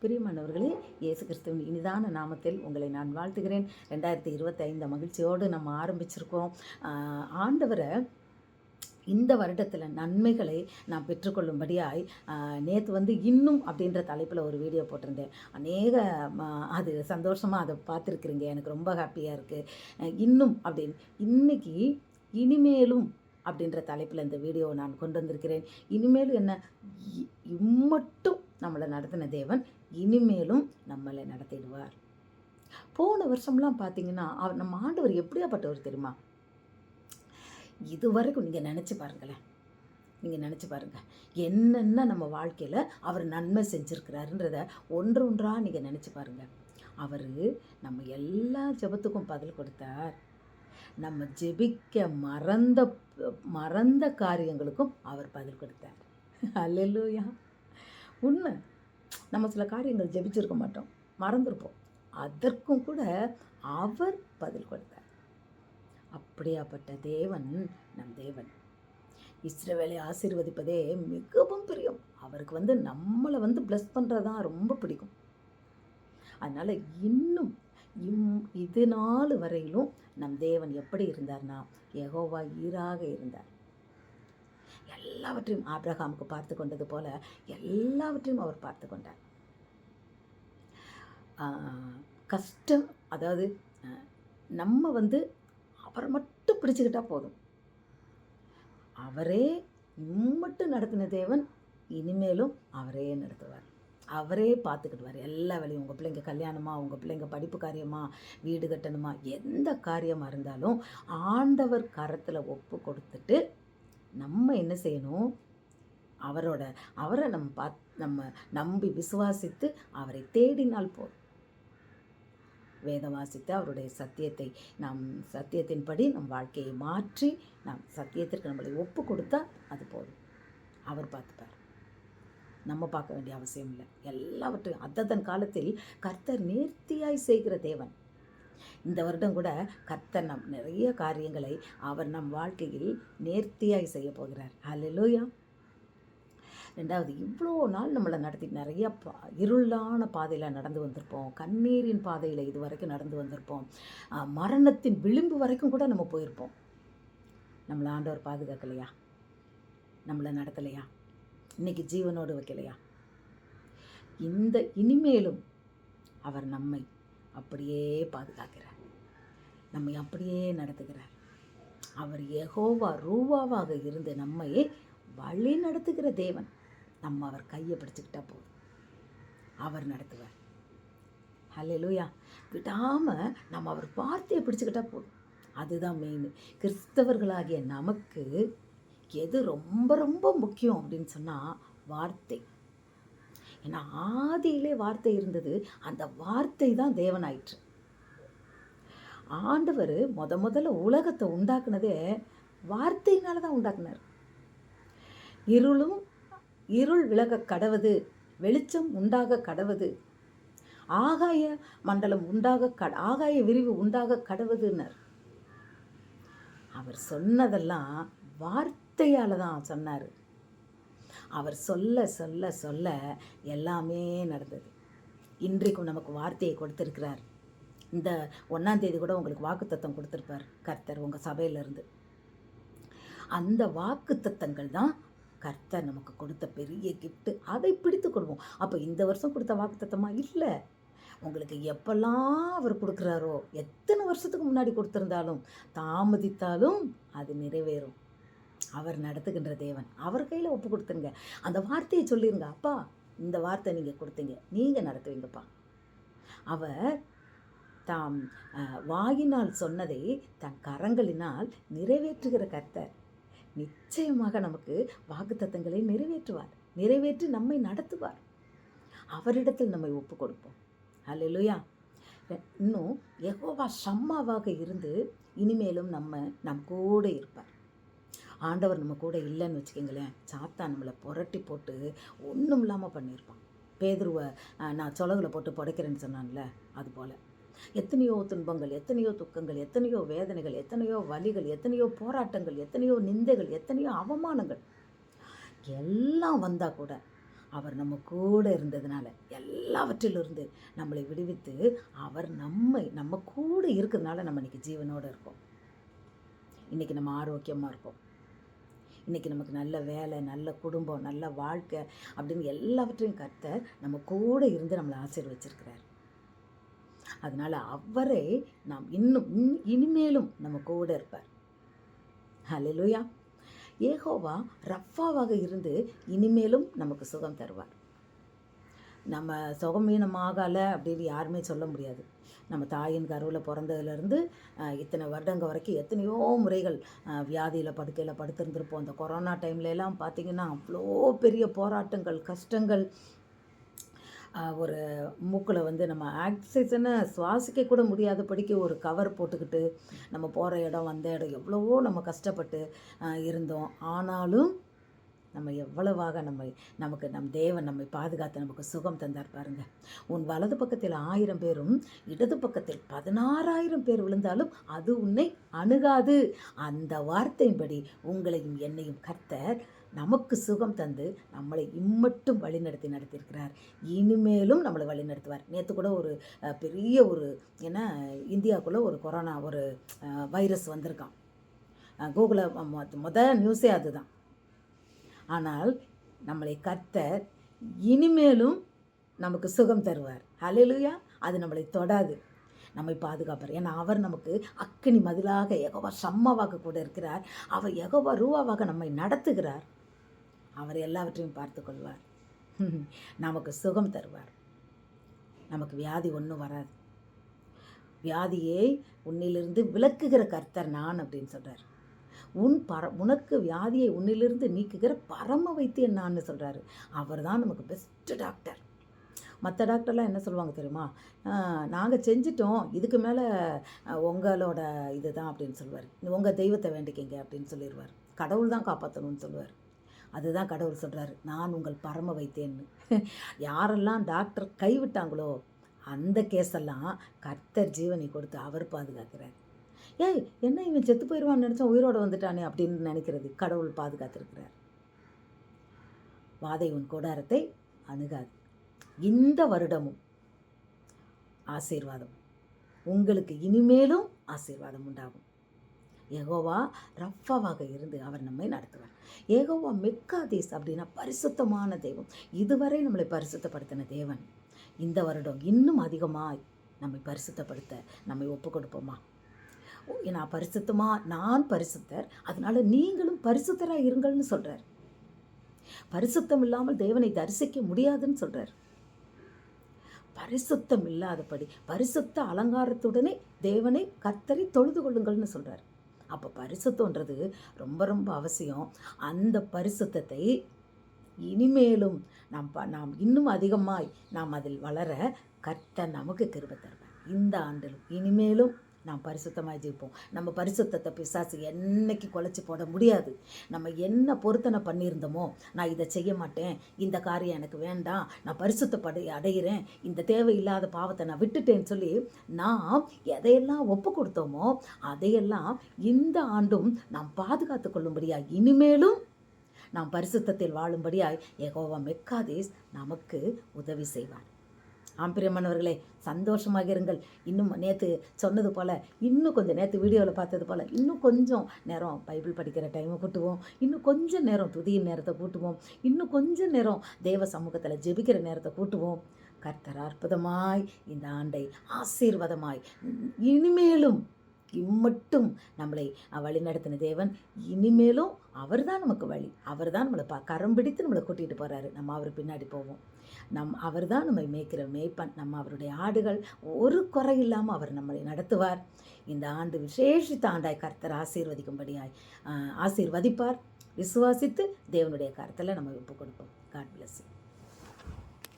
பிரியமானவர்களே, இயேசு கிறிஸ்துவின் இனிதான நாமத்தில் உங்களை நான் வாழ்த்துகிறேன். 2025 மகிழ்ச்சியோடு நம்ம ஆரம்பிச்சிருக்கோம். ஆண்டவரை இந்த வருடத்தில் நன்மைகளை நான் பெற்றுக்கொள்ளும்படியாய் நேற்று இன்னும் அப்படின்ற தலைப்பில் ஒரு வீடியோ போட்டிருந்தேன். அநேக அது சந்தோஷமாக அதை பார்த்துருக்குறீங்க. எனக்கு ரொம்ப ஹாப்பியாக இருக்குது. இன்னும் அப்படின்னு இன்னைக்கு இனிமேலும் அப்படின்ற தலைப்பில் இந்த வீடியோவை நான் கொண்டு வந்திருக்கிறேன். இனிமேலும் என்ன, இம்மட்டும் நம்மளை நடத்தின தேவன் இனிமேலும் நம்மளை நடத்திடுவார். போன வருஷம்லாம் பார்த்தீங்கன்னா நம்ம ஆண்டவர் எப்படியாப்பட்டவர் தெரியுமா? இதுவரைக்கும் நீங்கள் நினச்சி பாருங்களேன், நீங்கள் நினச்சி பாருங்கள், என்னென்ன நம்ம வாழ்க்கையில் அவர் நன்மை செஞ்சுருக்கிறாருன்றத ஒன்று ஒன்றாக நீங்கள் நினச்சி பாருங்கள். அவர் நம்ம எல்லா ஜெபத்துக்கும் பதில் கொடுத்தார். நம்ம ஜெபிக்க மறந்த காரியங்களுக்கும் அவர் பதில் கொடுத்தார். அல்லேலூயா. உண்மை, நம்ம சில காரியங்கள் ஜெபிச்சிருக்க மாட்டோம், மறந்துருப்போம். அதற்கும் கூட அவர் பதில் கொடுத்தார். அப்படியாப்பட்ட தேவன் நம் தேவன். இஸ்ரவேலை ஆசீர்வதிப்பதே மிகவும் பிரியம். அவருக்கு நம்மளை பிளஸ் பண்ணுறதான் ரொம்ப பிடிக்கும். அதனால் இன்னும் இது நாள் வரையிலும் நம் தேவன் எப்படி இருந்தார்னா, யெகோவா ஈராக இருந்தார். எல்லாவற்றையும் ஆபிரகாமுக்கு பார்த்து கொண்டது போல எல்லாவற்றையும் அவர் பார்த்து கொண்டார். கஷ்டம், அதாவது நம்ம அவரை மட்டும் பிடிச்சுக்கிட்டா போதும். அவரே மட்டும் நடத்தின தேவன் இனிமேலும் அவரே நடத்துவார். அவரே பார்த்துக்கிடுவார் எல்லா வேலையும். உங்கள் பிள்ளைங்க கல்யாணமா, உங்கள் பிள்ளைங்க படிப்பு காரியமா, வீடு கட்டணுமா, எந்த காரியமாக இருந்தாலும் ஆண்டவர் கரத்தில் ஒப்பு கொடுத்துட்டு நம்ம என்ன செய்யணும்? அவரை நம்ம நம்பி விசுவாசித்து அவரை தேடினால் போதும். வேதம் வாசித்து அவருடைய சத்தியத்தை சத்தியத்தின்படி நம் வாழ்க்கையை மாற்றி நாம் சத்தியத்திற்கு நம்மளை ஒப்பு கொடுத்தா அது போதும். அவர் பார்த்துப்பார். நம்ம பார்க்க வேண்டிய அவசியம் இல்லை. எல்லாவற்றையும் அதன் காலத்தில் கர்த்தர் நேர்த்தியாய் செய்கிற தேவன். இந்த வருடம் கூட கர்த்தர் நிறைய காரியங்களை அவர் நம் வாழ்க்கையில் நேர்த்தியாய் செய்ய போகிறார். அல்லேலூயா. ரெண்டாவது, இவ்வளோ நாள் நம்மளை நடத்தி நிறைய இருளான பாதையில் நடந்து வந்திருப்போம். கண்ணீரின் பாதையில் இது வரைக்கும் நடந்து வந்திருப்போம். மரணத்தின் விளிம்பு வரைக்கும் கூட நம்ம போயிருப்போம். நம்மளை ஆண்டவர் பாதுகாக்கலையா? நம்மளை நடத்தலையா? இன்னைக்கு ஜீவனோடு வைக்கலையா? இனிமேலும் அவர் நம்மை அப்படியே பாதுகாக்கிறார், நம்மை அப்படியே நடத்துகிறார். அவர் யெகோவா ரூவாவாக இருந்து நம்மை வழி நடத்துகிற தேவன். நம்ம அவர் கையை பிடிச்சிக்கிட்டா போதும், அவர் நடத்துவார். அல்லேலூயா. விடாமல் நம்ம அவர் வார்த்தையை பிடிச்சிக்கிட்டா போதும். அதுதான் மெயின். கிறிஸ்தவர்களாகிய நமக்கு எது ரொம்ப ரொம்ப முக்கியம் அப்படின்னு சொன்னால் வார்த்தை. ஏன்னா ஆதியிலே வார்த்தை இருந்தது, அந்த வார்த்தை தான் தேவனாயிற்று. ஆண்டவர் முதல்ல உலகத்தை உண்டாக்குனதே வார்த்தையினால தான் உண்டாக்குனார். இருள் விலக கடவது, வெளிச்சம் உண்டாக கடவது, ஆகாய மண்டலம் ஆகாய விரிவு உண்டாக கடவுதுன்னர். அவர் சொன்னதெல்லாம் வார்த்தையால் தான் சொன்னார். அவர் சொல்ல சொல்ல சொல்ல எல்லாமே நடந்தது. இன்றைக்கும் நமக்கு வார்த்தையை கொடுத்திருக்கிறார். இந்த 1ஆம் தேதி கூட உங்களுக்கு வாக்குத்தத்தம் கொடுத்துருப்பார் கர்த்தர் உங்கள் சபையிலிருந்து. அந்த வாக்குத்தத்தங்கள் தான் கர்த்தர் நமக்கு கொடுத்த பெரிய கிஃப்ட்டு. அதை பிடித்து கொள்வோம். அப்போ இந்த வருஷம் கொடுத்த வாக்குத்தத்தமாக இல்லை, உங்களுக்கு எப்பெல்லாம் அவர் கொடுக்குறாரோ, எத்தனை வருஷத்துக்கு முன்னாடி கொடுத்துருந்தாலும் தாமதித்தாலும் அது நிறைவேறும். அவர் நடத்துகின்ற தேவன். அவர் கையில் ஒப்பு கொடுத்துருங்க. அந்த வார்த்தையை சொல்லிடுங்க, அப்பா இந்த வார்த்தை நீங்கள் கொடுத்தீங்க, நீங்கள் நடத்துவீங்கப்பா. அவர் தாம் வாயினால் சொன்னதை தன் கரங்களினால் நிறைவேற்றுகிற கர்த்தர். நிச்சயமாக நமக்கு வாக்குத்தத்தங்களை நிறைவேற்றுவார், நிறைவேற்றி நம்மை நடத்துவார். அவரிடத்தில் நம்மை ஒப்பு கொடுப்போம். அல்லேலூயா. இன்னும் யெகோவா ஷம்மாவாக இருந்து இனிமேலும் நம் கூட இருப்பார். ஆண்டவர் நம்ம கூட இல்லைன்னு வச்சுக்கிங்களேன், சாத்தான் நம்மளை புரட்டி போட்டு ஒன்றும் இல்லாமல் பண்ணியிருப்பான். பேதுருவை நான் சொலகில் போட்டு புடைக்கிறேன்னு சொன்னான்ல, அதுபோல் எத்தனையோ துன்பங்கள், எத்தனையோ துக்கங்கள், எத்தனையோ வேதனைகள், எத்தனையோ வலிகள், எத்தனையோ போராட்டங்கள், எத்தனையோ நிந்தைகள், எத்தனையோ அவமானங்கள் எல்லாம் வந்தால் கூட அவர் நம்ம கூட இருந்ததுனால எல்லாவற்றிலிருந்து நம்மளை விடுவித்து அவர் நம்ம கூட இருக்கிறதுனால நம்ம இன்றைக்கி ஜீவனோடு இருக்கோம். இன்றைக்கி நம்ம ஆரோக்கியமாக இருக்கோம். இன்றைக்கி நமக்கு நல்ல வேலை, நல்ல குடும்பம், நல்ல வாழ்க்கை அப்படின்னு எல்லாவற்றையும் கர்த்தர் நம்ம கூட இருந்து நம்மளை ஆசீர்வச்சிருக்கிறார். அதனால் அவரை நாம் இனிமேலும் நம்ம கூட இருப்பார். ஹல்லேலூயா. யெகோவா ரஃபாவாக இருந்து இனிமேலும் நமக்கு சுகம் தருவார். நம்ம சுகமீனமாகலை அப்படின்னு யாருமே சொல்ல முடியாது. நம்ம தாயின் கருவில் பிறந்ததுலேருந்து இத்தனை வருடங்க வரைக்கும் எத்தனையோ முறைகள் வியாதியில் படுக்கையில் படுத்திருந்துருப்போம். அந்த கொரோனா டைம்லலாம் பார்த்திங்கன்னா அவ்வளோ பெரிய போராட்டங்கள், கஷ்டங்கள். ஒரு மூக்கில் வந்து நம்ம ஆக்சிஜனை சுவாசிக்க கூட முடியாதபடிக்கு ஒரு கவர் போட்டுக்கிட்டு நம்ம போகிற இடம் வந்த இடம் எவ்வளவோ நம்ம கஷ்டப்பட்டு இருந்தோம். ஆனாலும் நம்ம எவ்வளவாக நமக்கு நம் தேவன் நம்மை பாதுகாத்து நமக்கு சுகம் தந்தார் பாருங்க. உன் வலது பக்கத்தில் 1000 பேரும் இடது பக்கத்தில் 16,000 பேர் விழுந்தாலும் அது உன்னை அணுகாது. அந்த வார்த்தையின்படி உங்களையும் என்னையும் கர்த்தர் நமக்கு சுகம் தந்து நம்மளை இம்மட்டும் நடத்தியிருக்கிறார். இனிமேலும் நம்மளை வழி நடத்துவார். நேற்று கூட ஒரு பெரிய ஒரு இந்தியாவுக்குள்ளே ஒரு கொரோனா ஒரு வைரஸ் வந்திருக்கான். கூகுளில் நியூஸே அதுதான். ஆனால் நம்மளை கர்த்தர் இனிமேலும் நமக்கு சுகம் தருவார். ஹல்லேலூயா. அது நம்மளை தொடாது, நம்மை பாதுகாப்பார். ஏன்னா அவர் நமக்கு அக்கினி மதிலாக யெகோவா ஷம்மாவாக கூட இருக்கிறார். அவர் யெகோவா ரூவாவாக நம்மை நடத்துகிறார். அவர் எல்லாவற்றையும் பார்த்து கொள்வார். நமக்கு சுகம் தருவார். நமக்கு வியாதி ஒன்றும் வராது. வியாதியை உன்னிலிருந்து விலக்குகிற கர்த்தர் நான் அப்படின்னு சொல்கிறார். உனக்கு வியாதியை உன்னிலிருந்து நீக்குகிற பரம வைத்தியன் நான் சொல்கிறாரு. அவர் தான் நமக்கு பெஸ்ட்டு டாக்டர். மற்ற டாக்டர்லாம் என்ன சொல்லுவாங்க தெரியுமா? நாங்கள் செஞ்சிட்டோம், இதுக்கு மேலே உங்களோட இது தான் அப்படின்னு சொல்லுவார். உங்கள் தெய்வத்தை வேண்டிக்கிங்க அப்படின்னு சொல்லிடுவார். கடவுள் தான் காப்பாற்றணும்னு சொல்லுவார். அதுதான் கடவுள் சொல்கிறாரு, நான் உங்கள் பரம வைத்தியன்னு. யாரெல்லாம் டாக்டர் கைவிட்டாங்களோ அந்த கேஸெல்லாம் கர்த்தர் ஜீவனை கொடுத்து அவர் பாதுகாக்கிறார். என்ன இவன் செத்து போயிடுவான்னு நினச்சா உயிரோடு வந்துட்டானே அப்படின்னு நினைக்கிறது கடவுள் பாதுகாத்திருக்கிறார். வாதை உன் கூடாரத்தை அணுகாது. இந்த வருடமும் ஆசீர்வாதம் உங்களுக்கு, இனிமேலும் ஆசீர்வாதம் உண்டாகும். யெகோவா ரஃபாவாக இருந்து அவர் நம்மை நடத்துவார். யெகோவா மெக்காதேஸ் அப்படின்னா பரிசுத்தமான தெய்வம். இதுவரை நம்மளை பரிசுத்தப்படுத்தின தேவன் இந்த வருடம் இன்னும் அதிகமாய் நம்மை பரிசுத்தப்படுத்த நம்மை ஒப்பு கொடுப்போமா? நான் பரிசுத்தர், அதனால நீங்களும் பரிசுத்தராக இருங்கள்னு சொல்றார். பரிசுத்தம் இல்லாமல் தேவனை தரிசிக்க முடியாதுன்னு சொல்றார். பரிசுத்தம் இல்லாதபடி பரிசுத்த அலங்காரத்துடனே தேவனை கர்த்தரை தொழுது கொள்ளுங்கள்னு சொல்றார். அப்போ பரிசுத்தம்ன்றது ரொம்ப ரொம்ப அவசியம். அந்த பரிசுத்தத்தை இனிமேலும் நாம் இன்னும் அதிகமாய் நாம் அதில் வளர கர்த்தர் நமக்கு கிருபை தருவார். இந்த ஆண்டிலும் இனிமேலும் நாம் பரிசுத்தமாக ஜீவிப்போம். நம்ம பரிசுத்தத்தை பிசாசு என்னைக்கு குலைச்சி போட முடியாது. நம்ம என்ன பொருத்தனை பண்ணியிருந்தோமோ, நான் இதை செய்ய மாட்டேன், இந்த காரியம் எனக்கு வேண்டாம், நான் அடைகிறேன், இந்த தேவையில்லாத பாவத்தை நான் விட்டுட்டேன்னு சொல்லி நாம் எதையெல்லாம் ஒப்பு கொடுத்தோமோ அதையெல்லாம் இந்த ஆண்டும் நாம் பாதுகாத்து கொள்ளும்படியாய், இனிமேலும் நாம் பரிசுத்தத்தில் வாழும்படியாய் யெகோவா மெக்காதேஸ் நமக்கு உதவி செய்வார். ஆம்பிரியமானவர்களே, சந்தோஷமாக இருங்கள். இன்னும் நேற்று சொன்னது போல், இன்னும் கொஞ்சம் நேற்று வீடியோவில் பார்த்தது போல் இன்னும் கொஞ்சம் நேரம் பைபிள் படிக்கிற டைமை கூட்டுவோம், இன்னும் கொஞ்சம் நேரம் துதியின் நேரத்தை கூட்டுவோம், இன்னும் கொஞ்சம் நேரம் தேவ சமூகத்தில் ஜெபிக்கிற நேரத்தை கூட்டுவோம். கர்த்தர் அற்புதமாய் இந்த ஆண்டை ஆசீர்வாதமாய் இனிமேலும் இம்மட்டும் நம்மளை வழி நடத்தின தேவன், இனிமேலும் அவர் தான் நமக்கு வழி. அவர் தான் நம்மளை கரம் பிடித்து நம்மளை கூட்டிகிட்டு போகிறாரு. நம்ம அவர் பின்னாடி போவோம். அவர் தான் நம்மை மேய்க்கிற மேய்ப்பன். நம்ம அவருடைய ஆடுகள். ஒரு குறை இல்லாமல் அவர் நம்மளை நடத்துவார். இந்த ஆண்டு விசேஷித்த ஆண்டாய் கர்த்தர் ஆசீர்வதிப்பார். விசுவாசித்து தேவனுடைய கருத்தில் நம்ம ஒப்பு கொடுப்போம். God bless you.